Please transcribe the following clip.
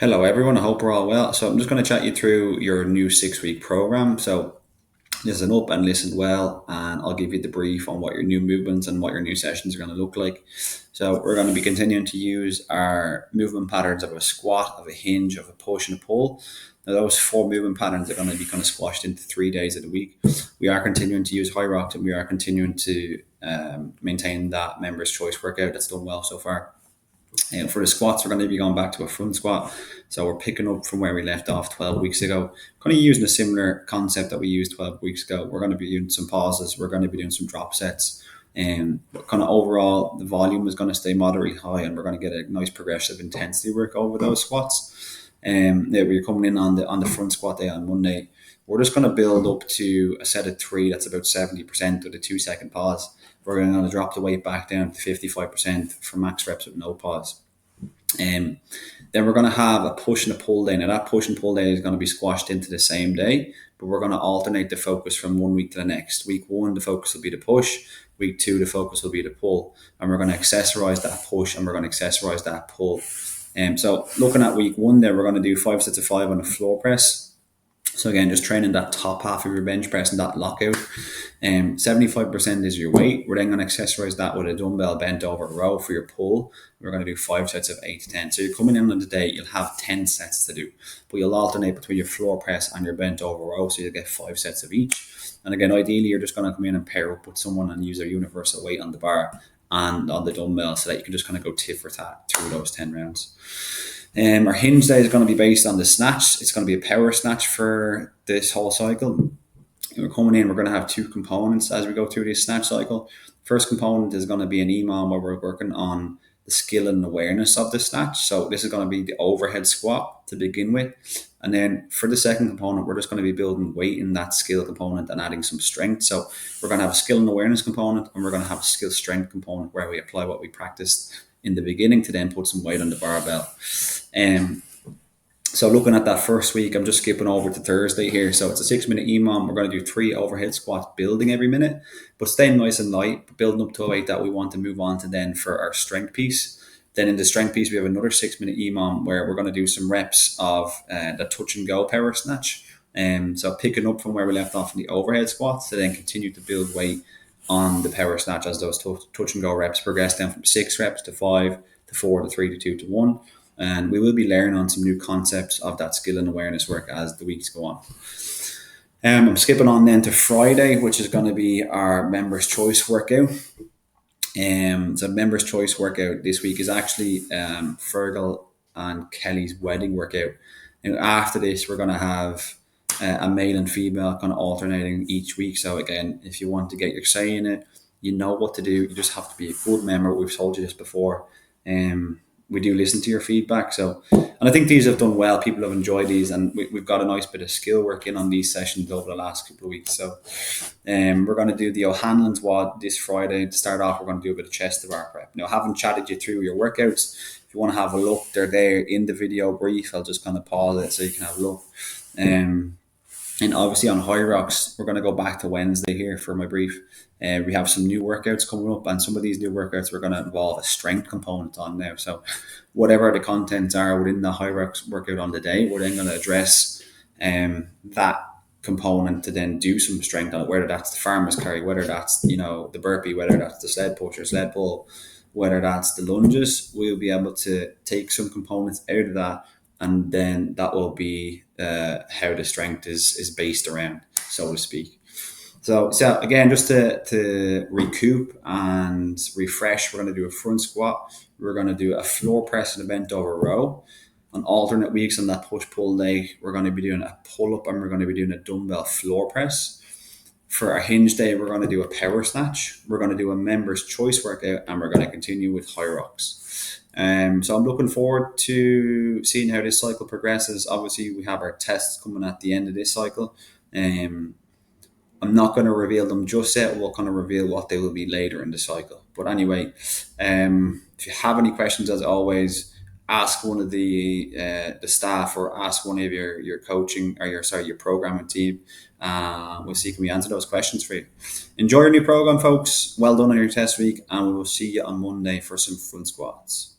Hello, everyone. I hope we're all well. So, I'm just going to chat you through your new 6 week program. So, listen up and listen well, and I'll give you the brief on what your new movements and what your new sessions are going to look like. So, we're going to be continuing to use our movement patterns of a squat, of a hinge, of a push, and a pull. Now, those four movement patterns are going to be kind of squashed into 3 days of the week. We are continuing to use high rocks, and we are continuing to maintain that members' choice workout that's done well so far. For the squats, we're going to be going back to a front squat. So we're picking up from where we left off 12 weeks ago. Kind of using a similar concept that we used 12 weeks ago. We're going to be doing some pauses. We're going to be doing some drop sets. But kind of overall, the volume is going to stay moderately high, and we're going to get a nice progressive intensity work over those squats. Yeah, we're coming in on the front squat day on Monday. We're just going to build up to a set of three that's about 70% with a 2 second pause. We're going to drop the weight back down to 55% for max reps with no pause. Then we're going to have a push and a pull day. Now, that push and pull day is going to be squashed into the same day, but we're going to alternate the focus from one week to the next. Week one, the focus will be the push. Week two, the focus will be the pull. And we're going to accessorize that push and we're going to accessorize that pull. So looking at week one there, we're going to do 5 sets of 5 on a floor press. So again, just training that top half of your bench press and that lockout. 75% is your weight. We're then going to accessorize that with a dumbbell bent over row for your pull. We're going to do 5 sets of 8 to 10. So you're coming in on the day, you'll have 10 sets to do, but you'll alternate between your floor press and your bent over row. So you'll get 5 sets of each. And again, ideally, you're just going to come in and pair up with someone and use their universal weight on the bar and on the dumbbell so that you can just kind of go tit for tat through those 10 rounds. Our hinge day is going to be based on the snatch. It's going to be a power snatch for this whole cycle. We're coming in, we're going to have two components as we go through this snatch cycle. First component is going to be an EMOM where we're working on the skill and awareness of the snatch. So this is going to be the overhead squat to begin with. And then for the second component, we're just going to be building weight in that skill component and adding some strength. So we're going to have a skill and awareness component, and we're going to have a skill strength component where we apply what we practiced in the beginning to then put some weight on the barbell. So looking at that first week, I'm just skipping over to Thursday here. So it's a 6 minute EMOM. We're going to do 3 overhead squats building every minute, but staying nice and light, building up to a weight that we want to move on to then for our strength piece. Then in the strength piece, we have another 6 minute EMOM where we're going to do some reps of the touch and go power snatch. So picking up from where we left off in the overhead squats to then continue to build weight on the power snatch as those touch and go reps progress down from 6 reps to 5 to 4 to 3 to 2 to 1. And we will be learning on some new concepts of that skill and awareness work as the weeks go on. I'm skipping on then to Friday, which is going to be our members' choice workout. So members' choice workout this week is actually Fergal and Kelly's wedding workout. And after this, we're going to have a male and female kind of alternating each week. So again, if you want to get your say in it, you know what to do. You just have to be a good member. We've told you this before. We do listen to your feedback. So, and I think these have done well. People have enjoyed these, and we've got a nice bit of skill work in on these sessions over the last couple of weeks. So, we're going to do the O'Hanlon's WOD this Friday. To start off, we're going to do a bit of chest to bar prep. Now, I haven't chatted you through your workouts. If you want to have a look, they're there in the video brief. I'll just kind of pause it so you can have a look. And obviously on High Rocks, we're going to go back to Wednesday here for my brief. We have some new workouts coming up, and some of these new workouts we're going to involve a strength component on now. So whatever the contents are within the High Rocks workout on the day, we're then going to address that component to then do some strength on it, whether that's the farmer's carry, whether that's, the burpee, whether that's the sled push or sled pull, whether that's the lunges. We'll be able to take some components out of that, and then that will be how the strength is based around, so to speak. So again, just to recoup and refresh, we're going to do a front squat. We're going to do a floor press and a bent over row. On alternate weeks on that push-pull day, we're going to be doing a pull-up and we're going to be doing a dumbbell floor press. For our hinge day, we're going to do a power snatch. We're going to do a members' choice workout, and we're going to continue with high rocks. So I'm looking forward to seeing how this cycle progresses. Obviously, we have our tests coming at the end of this cycle. I'm not going to reveal them just yet. We'll kind of reveal what they will be later in the cycle. But anyway, if you have any questions, as always, ask one of the staff or ask one of your coaching or your programming team. We'll see can we answer those questions for you. Enjoy your new program, folks. Well done on your test week, and we will see you on Monday for some front squats.